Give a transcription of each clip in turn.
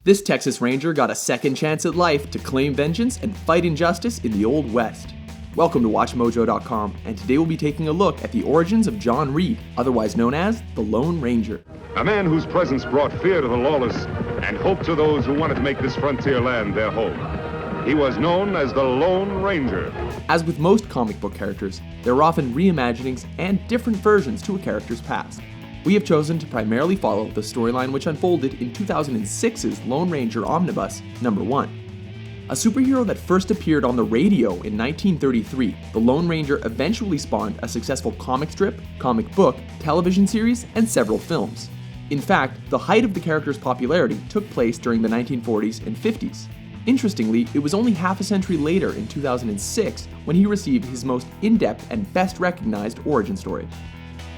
This Texas Ranger got a second chance at life to claim vengeance and fight injustice in the Old West. Welcome to WatchMojo.com, and today we'll be taking a look at the origins of John Reed, otherwise known as the Lone Ranger. A man whose presence brought fear to the lawless and hope to those who wanted to make this frontier land their home. He was known as the Lone Ranger. As with most comic book characters, there are often reimaginings and different versions to a character's past. We have chosen to primarily follow the storyline which unfolded in 2006's Lone Ranger Omnibus #1. A superhero that first appeared on the radio in 1933, the Lone Ranger eventually spawned a successful comic strip, comic book, television series, and several films. In fact, the height of the character's popularity took place during the 1940s and 50s. Interestingly, it was only half a century later in 2006 when he received his most in-depth and best recognized origin story.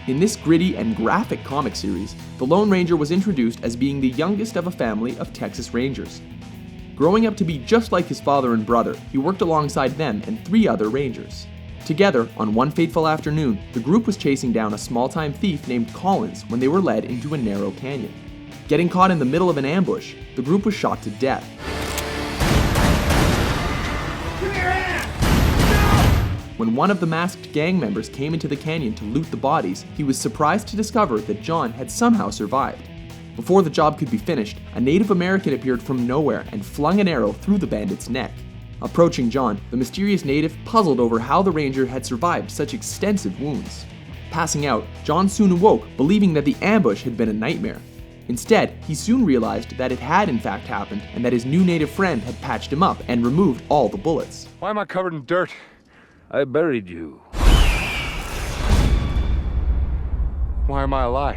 In this gritty and graphic comic series, the Lone Ranger was introduced as being the youngest of a family of Texas Rangers. Growing up to be just like his father and brother, he worked alongside them and 3 other Rangers. Together, on one fateful afternoon, the group was chasing down a small-time thief named Collins when they were led into a narrow canyon. Getting caught in the middle of an ambush, the group was shot to death. When one of the masked gang members came into the canyon to loot the bodies, he was surprised to discover that John had somehow survived. Before the job could be finished, a Native American appeared from nowhere and flung an arrow through the bandit's neck. Approaching John, the mysterious native puzzled over how the Ranger had survived such extensive wounds. Passing out, John soon awoke, believing that the ambush had been a nightmare. Instead, he soon realized that it had in fact happened and that his new native friend had patched him up and removed all the bullets. Why am I covered in dirt? I buried you. Why am I alive?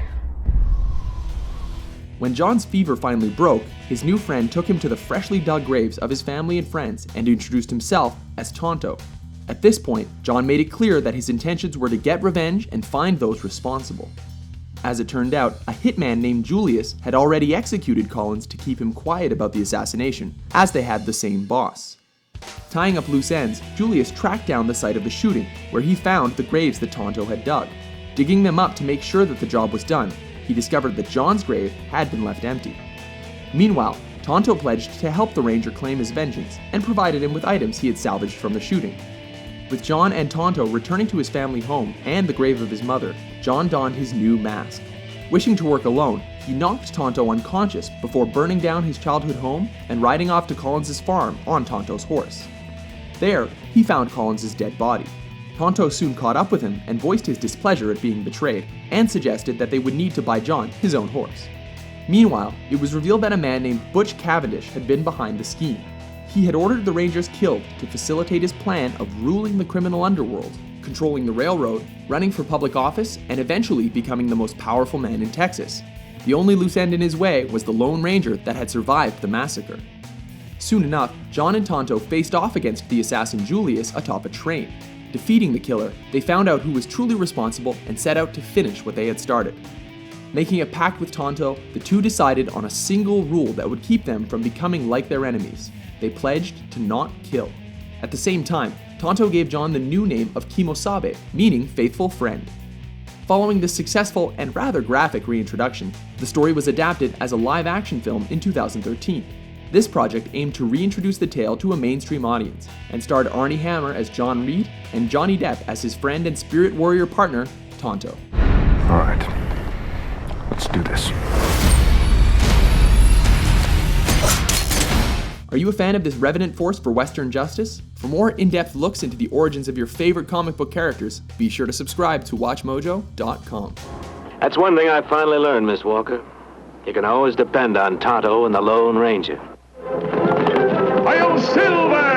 When John's fever finally broke, his new friend took him to the freshly dug graves of his family and friends and introduced himself as Tonto. At this point, John made it clear that his intentions were to get revenge and find those responsible. As it turned out, a hitman named Julius had already executed Collins to keep him quiet about the assassination, as they had the same boss. Tying up loose ends, Julius tracked down the site of the shooting, where he found the graves that Tonto had dug. Digging them up to make sure that the job was done, he discovered that John's grave had been left empty. Meanwhile, Tonto pledged to help the Ranger claim his vengeance and provided him with items he had salvaged from the shooting. With John and Tonto returning to his family home and the grave of his mother, John donned his new mask. Wishing to work alone, he knocked Tonto unconscious before burning down his childhood home and riding off to Collins' farm on Tonto's horse. There, he found Collins' dead body. Tonto soon caught up with him and voiced his displeasure at being betrayed, and suggested that they would need to buy John his own horse. Meanwhile, it was revealed that a man named Butch Cavendish had been behind the scheme. He had ordered the Rangers killed to facilitate his plan of ruling the criminal underworld, controlling the railroad, running for public office, and eventually becoming the most powerful man in Texas. The only loose end in his way was the Lone Ranger that had survived the massacre. Soon enough, John and Tonto faced off against the assassin Julius atop a train. Defeating the killer, they found out who was truly responsible and set out to finish what they had started. Making a pact with Tonto, the two decided on a single rule that would keep them from becoming like their enemies. They pledged to not kill. At the same time, Tonto gave John the new name of Kemosabe, meaning faithful friend. Following this successful and rather graphic reintroduction, the story was adapted as a live-action film in 2013. This project aimed to reintroduce the tale to a mainstream audience, and starred Armie Hammer as John Reed and Johnny Depp as his friend and spirit warrior partner, Tonto. All right, let's do this. Are you a fan of this revenant force for Western justice? For more in-depth looks into the origins of your favorite comic book characters, be sure to subscribe to WatchMojo.com. That's one thing I finally learned, Miss Walker. You can always depend on Tonto and the Lone Ranger. Hail Silver!